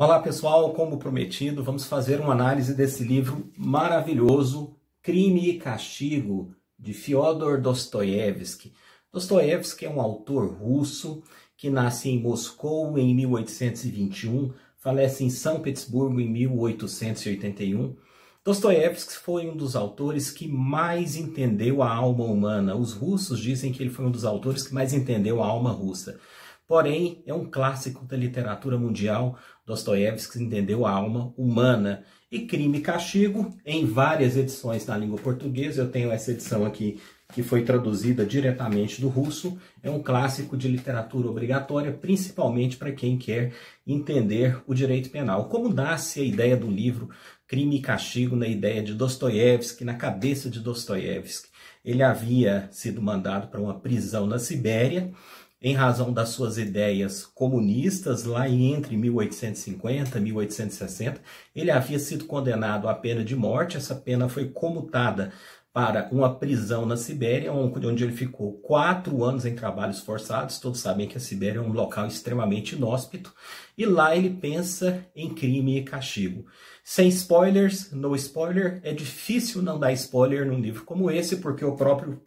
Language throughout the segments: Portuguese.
Olá pessoal, como prometido, vamos fazer uma análise desse livro maravilhoso, Crime e Castigo, de Fyodor Dostoiévski. Dostoiévski é um autor russo que nasce em Moscou em 1821, falece em São Petersburgo em 1881. Dostoiévski foi um dos autores que mais entendeu a alma humana. Os russos dizem que ele foi um dos autores que mais entendeu a alma russa. Porém, é um clássico da literatura mundial. Dostoiévski entendeu a alma humana. E Crime e Castigo, em várias edições na língua portuguesa, eu tenho essa edição aqui que foi traduzida diretamente do russo, é um clássico de literatura obrigatória, principalmente para quem quer entender o direito penal. Como nasce a ideia do livro Crime e Castigo na ideia de Dostoiévski, na cabeça de Dostoiévski? Ele havia sido mandado para uma prisão na Sibéria, em razão das suas ideias comunistas, lá entre 1850 e 1860, ele havia sido condenado à pena de morte. Essa pena foi comutada para uma prisão na Sibéria, onde ele ficou 4 anos em trabalhos forçados. Todos sabem que a Sibéria é um local extremamente inóspito, e lá ele pensa em crime e castigo. Sem spoilers, no spoiler, é difícil não dar spoiler num livro como esse, porque o próprio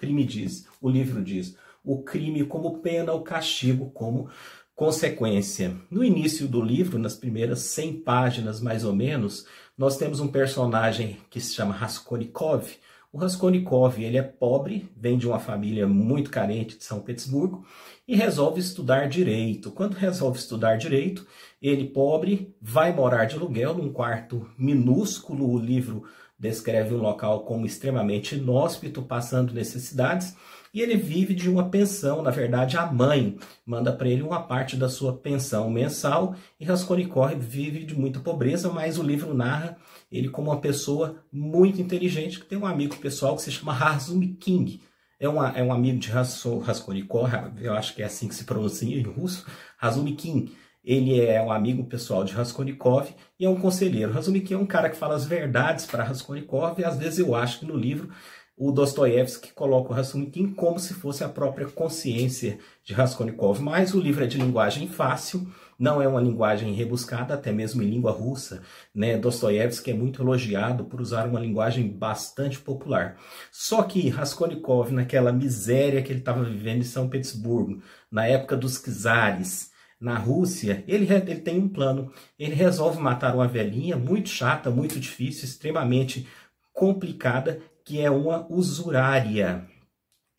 o livro diz, o crime como pena, o castigo como consequência. No início do livro, nas primeiras 100 páginas mais ou menos, nós temos um personagem que se chama Raskolnikov. O Raskolnikov, ele é pobre, vem de uma família muito carente de São Petersburgo e resolve estudar direito. Quando resolve estudar direito, ele, pobre, vai morar de aluguel num quarto minúsculo. O livro descreve um local como extremamente inóspito, passando necessidades, e ele vive de uma pensão. Na verdade, a mãe manda para ele uma parte da sua pensão mensal, e Raskolnikov vive de muita pobreza, mas o livro narra ele como uma pessoa muito inteligente, que tem um amigo pessoal que se chama Razumikin. É um amigo de Raskolnikov, eu acho que é assim que se pronuncia em russo, Razumikin. Ele é um amigo pessoal de Raskolnikov e é um conselheiro. Razumikin é um cara que fala as verdades para Raskolnikov, e às vezes eu acho que no livro o Dostoiévski coloca o Razumikin como se fosse a própria consciência de Raskolnikov. Mas o livro é de linguagem fácil, não é uma linguagem rebuscada, até mesmo em língua russa, né? Dostoiévski é muito elogiado por usar uma linguagem bastante popular. Só que Raskolnikov, naquela miséria que ele estava vivendo em São Petersburgo, na época dos czares, na Rússia, ele tem um plano. Ele resolve matar uma velhinha muito chata, muito difícil, extremamente complicada, que é uma usurária.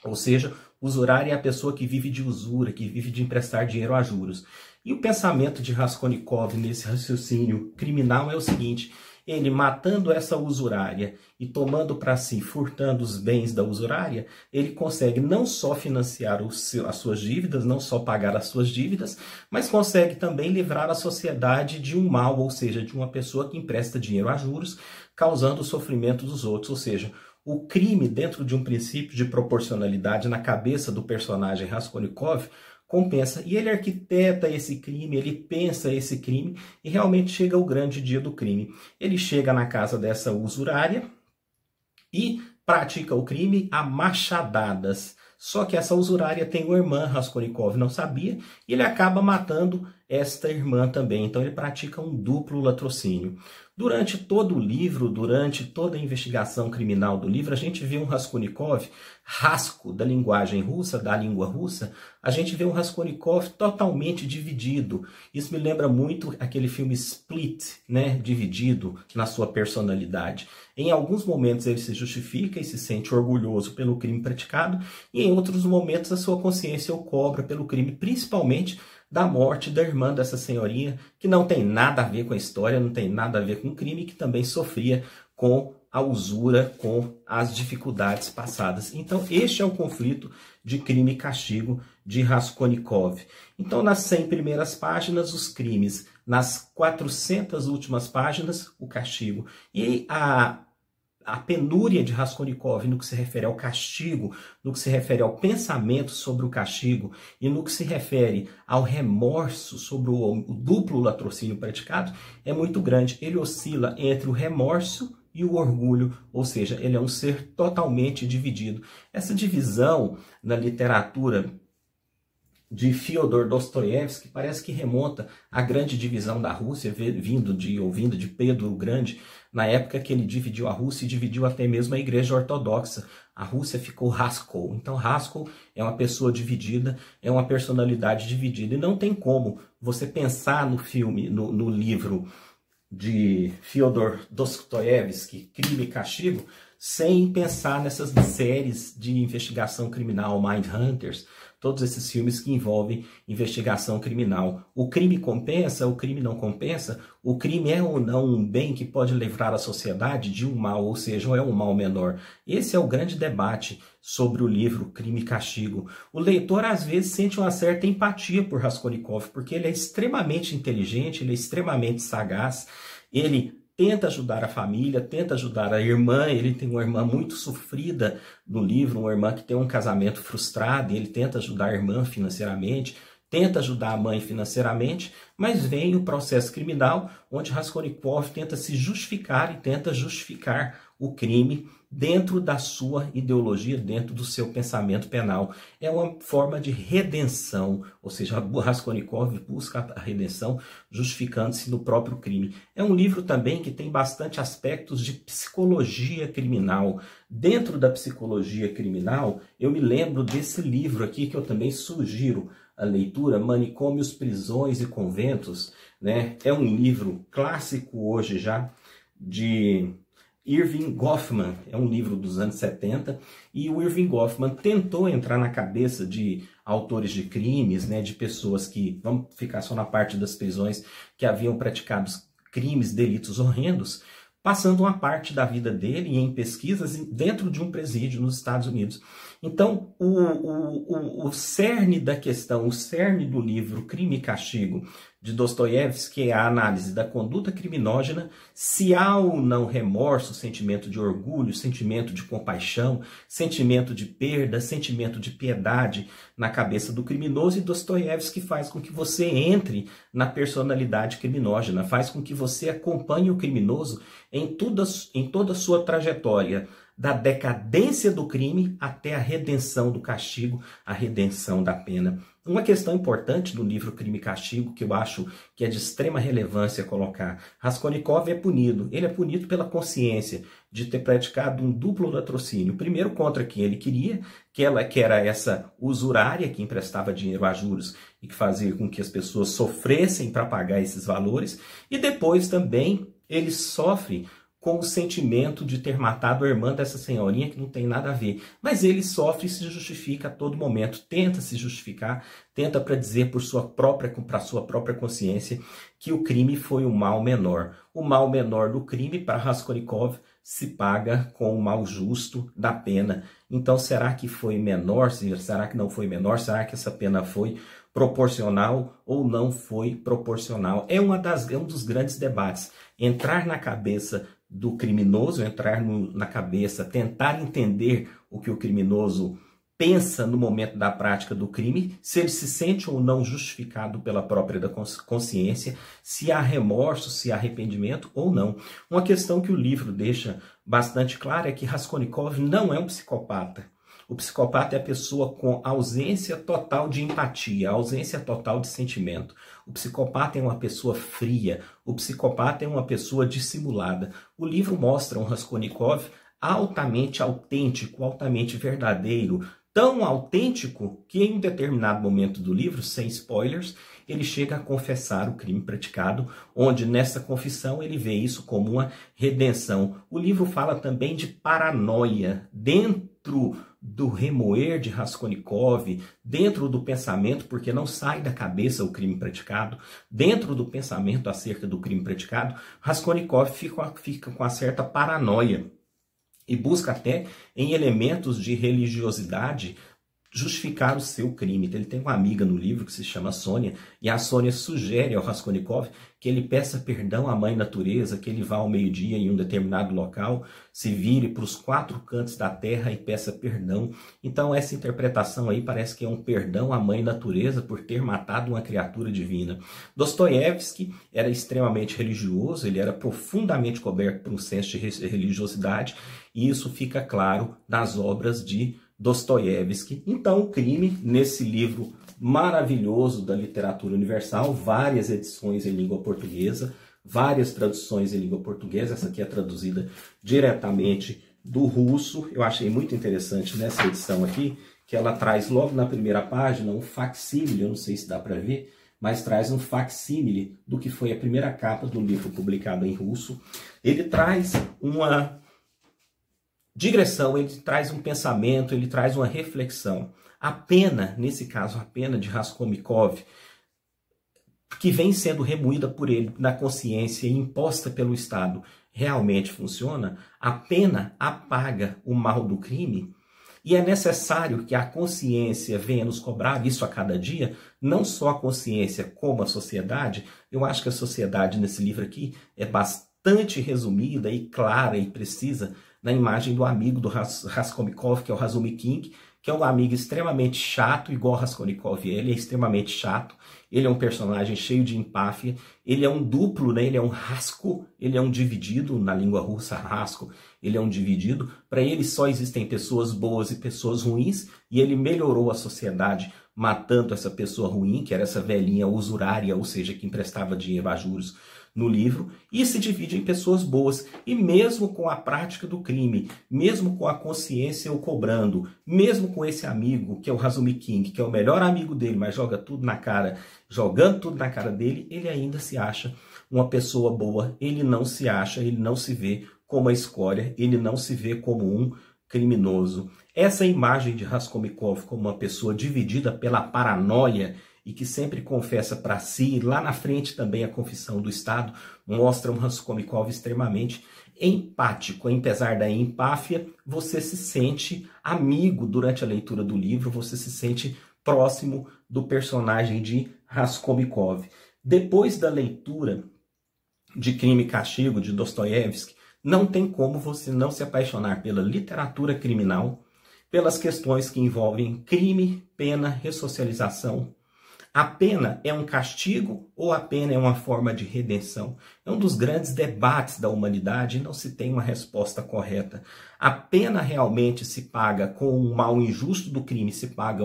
Ou seja, usurária é a pessoa que vive de usura, que vive de emprestar dinheiro a juros. E o pensamento de Raskolnikov nesse raciocínio criminal é o seguinte: ele, matando essa usurária e tomando para si, furtando os bens da usurária, ele consegue não só financiar as suas dívidas, não só pagar as suas dívidas, mas consegue também livrar a sociedade de um mal, ou seja, de uma pessoa que empresta dinheiro a juros, causando o sofrimento dos outros. Ou seja, o crime, dentro de um princípio de proporcionalidade na cabeça do personagem Raskolnikov, compensa. E ele arquiteta esse crime, ele pensa esse crime, e realmente chega o grande dia do crime. Ele chega na casa dessa usurária e pratica o crime a machadadas. Só que essa usurária tem uma irmã, Raskolnikov não sabia, e ele acaba matando esta irmã também. Então ele pratica um duplo latrocínio. Durante todo o livro, durante toda a investigação criminal do livro, a gente vê um Raskolnikov, rasco da linguagem russa, da língua russa, a gente vê um Raskolnikov totalmente dividido. Isso me lembra muito aquele filme Split, né? Dividido na sua personalidade. Em alguns momentos ele se justifica e se sente orgulhoso pelo crime praticado, e em outros momentos a sua consciência o cobra pelo crime, principalmente da morte da irmã dessa senhorinha, que não tem nada a ver com a história, não tem nada a ver com o crime, que também sofria com a usura, com as dificuldades passadas. Então este é o conflito de crime e castigo de Raskolnikov. Então, nas 100 primeiras páginas, os crimes; nas 400 últimas páginas, o castigo. E a penúria de Raskolnikov no que se refere ao castigo, no que se refere ao pensamento sobre o castigo e no que se refere ao remorso sobre o duplo latrocínio praticado é muito grande. Ele oscila entre o remorso e o orgulho, ou seja, ele é um ser totalmente dividido. Essa divisão na literatura de Fyodor Dostoiévski parece que remonta à grande divisão da Rússia, ouvindo de Pedro o Grande, na época que ele dividiu a Rússia e dividiu até mesmo a Igreja Ortodoxa. A Rússia ficou Raskol. Então Raskol é uma pessoa dividida, é uma personalidade dividida. E não tem como você pensar no filme, no livro de Fyodor Dostoiévski, Crime e Castigo, sem pensar nessas séries de investigação criminal, Mindhunters, todos esses filmes que envolvem investigação criminal. O crime compensa, o crime não compensa? O crime é ou não um bem que pode livrar a sociedade de um mal, ou seja, é um mal menor? Esse é o grande debate sobre o livro Crime e Castigo. O leitor, às vezes, sente uma certa empatia por Raskolnikov, porque ele é extremamente inteligente, ele é extremamente sagaz, ele tenta ajudar a família, tenta ajudar a irmã. Ele tem uma irmã muito sofrida no livro, uma irmã que tem um casamento frustrado, e ele tenta ajudar a irmã financeiramente, tenta ajudar a mãe financeiramente, mas vem o processo criminal, onde Raskolnikov tenta se justificar e tenta justificar o crime dentro da sua ideologia, dentro do seu pensamento penal. É uma forma de redenção, ou seja, Raskolnikov busca a redenção justificando-se no próprio crime. É um livro também que tem bastante aspectos de psicologia criminal. Dentro da psicologia criminal, eu me lembro desse livro aqui que eu também sugiro a leitura, Manicômios, Prisões e Conventos, né? É um livro clássico hoje já, de Irving Goffman. É um livro dos anos 70, e o Irving Goffman tentou entrar na cabeça de autores de crimes, né, de pessoas que, vamos ficar só na parte das prisões, que haviam praticado crimes, delitos horrendos, passando uma parte da vida dele em pesquisas dentro de um presídio nos Estados Unidos. Então, o cerne da questão, o cerne do livro Crime e Castigo, de Dostoiévski, é a análise da conduta criminógena, se há ou não remorso, sentimento de orgulho, sentimento de compaixão, sentimento de perda, sentimento de piedade na cabeça do criminoso. E Dostoiévski faz com que você entre na personalidade criminógena, faz com que você acompanhe o criminoso em toda a sua trajetória, da decadência do crime até a redenção do castigo, a redenção da pena. Uma questão importante do livro Crime e Castigo, que eu acho que é de extrema relevância colocar: Raskolnikov é punido. Ele é punido pela consciência de ter praticado um duplo latrocínio. Primeiro contra quem ele queria, que era essa usurária que emprestava dinheiro a juros e que fazia com que as pessoas sofressem para pagar esses valores. E depois também ele sofre com o sentimento de ter matado a irmã dessa senhorinha, que não tem nada a ver. Mas ele sofre e se justifica a todo momento, tenta se justificar, tenta para dizer para sua própria consciência que o crime foi o mal menor. O mal menor do crime, para Raskolnikov, se paga com o mal justo da pena. Então, será que foi menor? Será que não foi menor? Será que essa pena foi proporcional ou não foi proporcional? É um dos grandes debates. Entrar na cabeça do criminoso, entrar na cabeça, tentar entender o que o criminoso pensa no momento da prática do crime, se ele se sente ou não justificado pela própria consciência, se há remorso, se há arrependimento ou não. Uma questão que o livro deixa bastante clara é que Raskolnikov não é um psicopata. O psicopata é a pessoa com ausência total de empatia, ausência total de sentimento. O psicopata é uma pessoa fria, o psicopata é uma pessoa dissimulada. O livro mostra um Raskolnikov altamente autêntico, altamente verdadeiro, tão autêntico que em um determinado momento do livro, sem spoilers, ele chega a confessar o crime praticado, onde nessa confissão ele vê isso como uma redenção. O livro fala também de paranoia dentro do remoer de Raskolnikov, dentro do pensamento, porque não sai da cabeça o crime praticado, dentro do pensamento acerca do crime praticado, Raskolnikov fica com uma certa paranoia e busca até em elementos de religiosidade justificar o seu crime. Ele tem uma amiga no livro que se chama Sônia, e a Sônia sugere ao Raskolnikov que ele peça perdão à mãe natureza, que ele vá ao meio-dia em um determinado local, se vire para os 4 cantos da terra e peça perdão. Então essa interpretação aí parece que é um perdão à mãe natureza por ter matado uma criatura divina. Dostoiévski era extremamente religioso, ele era profundamente coberto por um senso de religiosidade, e isso fica claro nas obras de Dostoiévski. Então, o crime, nesse livro maravilhoso da literatura universal, várias edições em língua portuguesa, várias traduções em língua portuguesa. Essa aqui é traduzida diretamente do russo. Eu achei muito interessante nessa edição aqui, que ela traz logo na primeira página um facsímile, eu não sei se dá para ver, mas traz um facsímile do que foi a primeira capa do livro publicado em russo. Ele traz uma digressão, ele traz um pensamento, ele traz uma reflexão. A pena, nesse caso, a pena de Raskolnikov, que vem sendo remoída por ele na consciência e imposta pelo Estado, realmente funciona? A pena apaga o mal do crime? E é necessário que a consciência venha nos cobrar isso a cada dia, não só a consciência como a sociedade. Eu acho que a sociedade nesse livro aqui é bastante resumida e clara e precisa na imagem do amigo do Raskolnikov, que é o Razumikin, que é um amigo extremamente chato, igual Raskolnikov. Ele é extremamente chato, ele é um personagem cheio de empáfia, ele é um duplo, né? Ele é um Rasko, ele é um dividido, na língua russa, Rasko, ele é um dividido. Para ele só existem pessoas boas e pessoas ruins, e ele melhorou a sociedade matando essa pessoa ruim, que era essa velhinha usurária, ou seja, que emprestava dinheiro a juros no livro, e se divide em pessoas boas. E mesmo com a prática do crime, mesmo com a consciência o cobrando, mesmo com esse amigo, que é o Razumikin, que é o melhor amigo dele, mas joga tudo na cara, jogando tudo na cara dele, ele ainda se acha uma pessoa boa, ele não se acha, ele não se vê como a escória, ele não se vê como um criminoso. Essa imagem de Raskolnikov como uma pessoa dividida pela paranoia e que sempre confessa para si, lá na frente também a confissão do Estado, mostra um Raskolnikov extremamente empático. Apesar da empáfia, você se sente amigo durante a leitura do livro, você se sente próximo do personagem de Raskolnikov. Depois da leitura de Crime e Castigo, de Dostoiévski, não tem como você não se apaixonar pela literatura criminal, pelas questões que envolvem crime, pena, ressocialização. A pena é um castigo ou a pena é uma forma de redenção? É um dos grandes debates da humanidade e não se tem uma resposta correta. A pena realmente se paga com o mal injusto do crime, se paga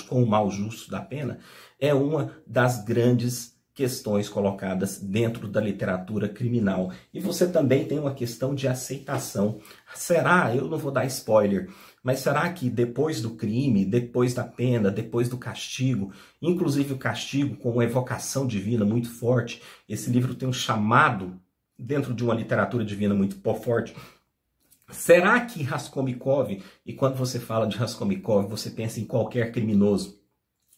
com o mal justo da pena? É uma das grandes questões colocadas dentro da literatura criminal. E você também tem uma questão de aceitação. Será? Eu não vou dar spoiler, mas será que depois do crime, depois da pena, depois do castigo, inclusive o castigo com uma evocação divina muito forte, esse livro tem um chamado dentro de uma literatura divina muito forte, será que Raskolnikov, e quando você fala de Raskolnikov, você pensa em qualquer criminoso,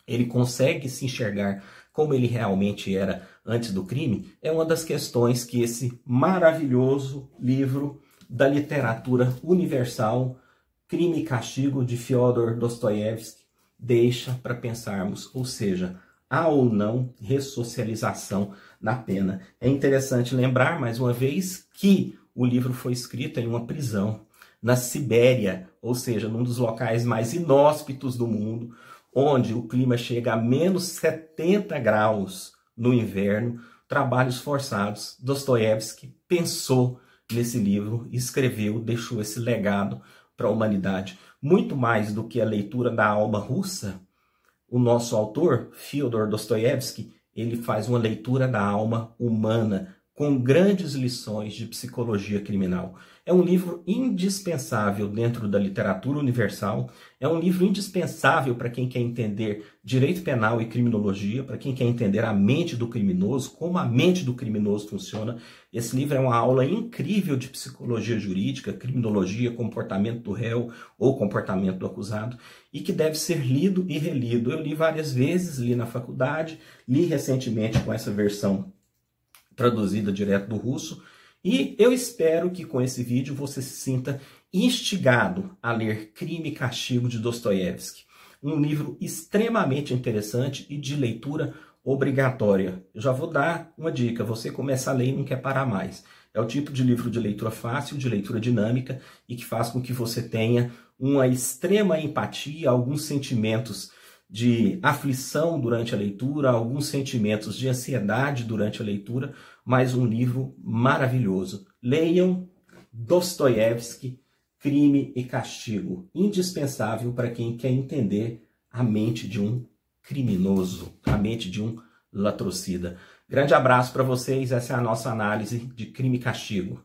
ele consegue se enxergar como ele realmente era antes do crime? É uma das questões que esse maravilhoso livro da literatura universal, Crime e Castigo, de Fyodor Dostoiévski, deixa para pensarmos, ou seja, há ou não ressocialização na pena. É interessante lembrar, mais uma vez, que o livro foi escrito em uma prisão, na Sibéria, ou seja, num dos locais mais inóspitos do mundo, onde o clima chega a menos 70 graus no inverno, trabalhos forçados. Dostoiévski pensou nesse livro, escreveu, deixou esse legado para a humanidade. Muito mais do que a leitura da alma russa, o nosso autor, Fyodor Dostoiévski, ele faz uma leitura da alma humana, com grandes lições de psicologia criminal. É um livro indispensável dentro da literatura universal, é um livro indispensável para quem quer entender direito penal e criminologia, para quem quer entender a mente do criminoso, como a mente do criminoso funciona. Esse livro é uma aula incrível de psicologia jurídica, criminologia, comportamento do réu ou comportamento do acusado, e que deve ser lido e relido. Eu li várias vezes, li na faculdade, li recentemente com essa versão traduzida direto do russo, e eu espero que com esse vídeo você se sinta instigado a ler Crime e Castigo de Dostoiévski, um livro extremamente interessante e de leitura obrigatória. Eu já vou dar uma dica, você começa a ler e não quer parar mais. É o tipo de livro de leitura fácil, de leitura dinâmica e que faz com que você tenha uma extrema empatia, alguns sentimentos de aflição durante a leitura, alguns sentimentos de ansiedade durante a leitura, mas um livro maravilhoso. Leiam Dostoiévski, Crime e Castigo, indispensável para quem quer entender a mente de um criminoso, a mente de um latrocida. Grande abraço para vocês, essa é a nossa análise de Crime e Castigo.